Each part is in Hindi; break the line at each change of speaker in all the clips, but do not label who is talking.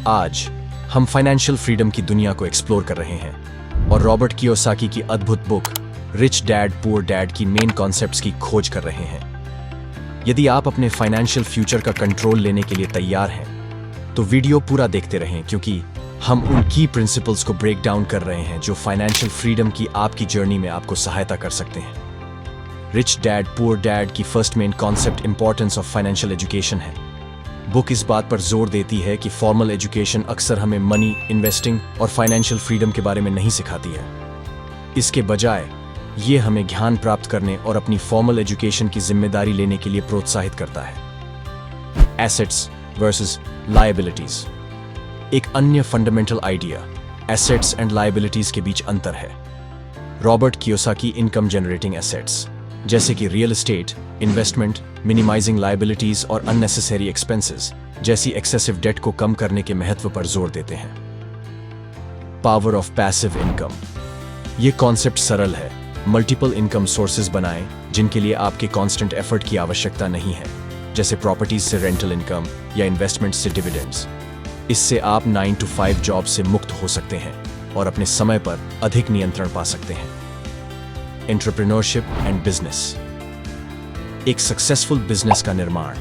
आज हम फाइनेंशियल फ्रीडम की दुनिया को एक्सप्लोर कर रहे हैं और रॉबर्ट कियोसाकी की अद्भुत book rich dad poor dad की मेन कॉन्सेप्ट्स की खोज कर रहे हैं। यदि आप अपने फाइनेंशियल फ्यूचर का कंट्रोल लेने के लिए तैयार हैं तो वीडियो पूरा देखते रहें, क्योंकि हम उन की प्रिंसिपल्स को ब्रेक डाउन कर रहे हैं जो फाइनेंशियल फ्रीडम की आपकी जर्नी में आपको सहायता कर सकते हैं। रिच डैड पुअर डैड की first main concept importance of financial education है। बुक इस बात पर जोर देती है कि फॉर्मल एजुकेशन अक्सर हमें मनी, इन्वेस्टिंग और फाइनेंशियल फ्रीडम के बारे में नहीं सिखाती है। इसके बजाय ये हमें ज्ञान प्राप्त करने और अपनी फॉर्मल एजुकेशन की जिम्मेदारी लेने के लिए प्रोत्साहित करता है। Assets versus liabilities. एक अन्य fundamental idea assets and liabilities के बीच अंतर है। Robert Kiyosaki income generating assets जैसे कि real estate, investment, minimising liabilities और अननेसेसरी एक्सपेंसेस जैसी एक्सेसिव डेट को कम करने के महत्व पर जोर देते हैं। Power of passive income. ये कॉन्सेप्ट सरल है। मल्टीपल इनकम सोर्सेज बनाएं जिनके लिए आपके कांस्टेंट एफर्ट की आवश्यकता नहीं है, जैसे प्रॉपर्टीज से रेंटल इनकम या इन्वेस्टमेंट से डिविडेंड्स। इससे आप 9 to 5 जॉब से मुक्त हो सकते हैं और अपने समय पर अधिक नियंत्रण पा सकते हैं। Entrepreneurship and business. एक सक्सेसफुल बिजनेस का निर्माण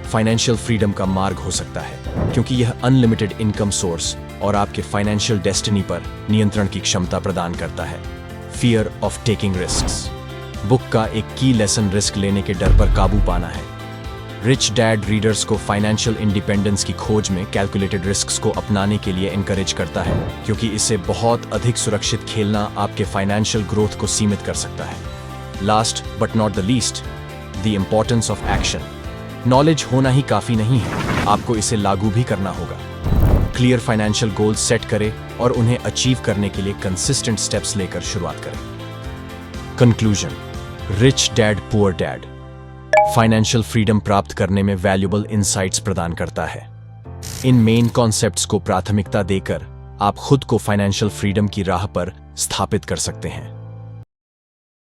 फाइनेंशियल फ्रीडम का मार्ग हो सकता है, क्योंकि यह अनलिमिटेड इनकम सोर्स और आपके फाइनेंशियल डेस्टिनी पर नियंत्रण की क्षमता प्रदान करता है। Fear of taking risks. Book का एक की लेसन रिस्क लेने के डर पर काबू पाना है। रिच डैड रीडर्स को फाइनेंशियल इंडिपेंडेंस की खोज में कैलकुलेटेड रिस्क्स को अपनाने के लिए एनकरेज करता है, क्योंकि इससे बहुत अधिक सुरक्षित खेलना आपके फाइनेंशियल ग्रोथ को सीमित कर सकता है। Last but not the least, the importance of action. Knowledge होना ही काफी नहीं है, आपको इसे लागू भी करना होगा। क्लियर फाइनेंशियल गोल्स सेट करें और उन्हें अचीव करने के लिए कंसिस्टेंट स्टेप्स लेकर शुरुआत करें। Conclusion. Rich dad poor dad financial freedom प्राप्त करने में वैल्यूएबल इनसाइट्स प्रदान करता है। इन मेन कॉन्सेप्ट्स को प्राथमिकता देकर आप खुद को फाइनेंशियल फ्रीडम की राह पर स्थापित कर सकते हैं।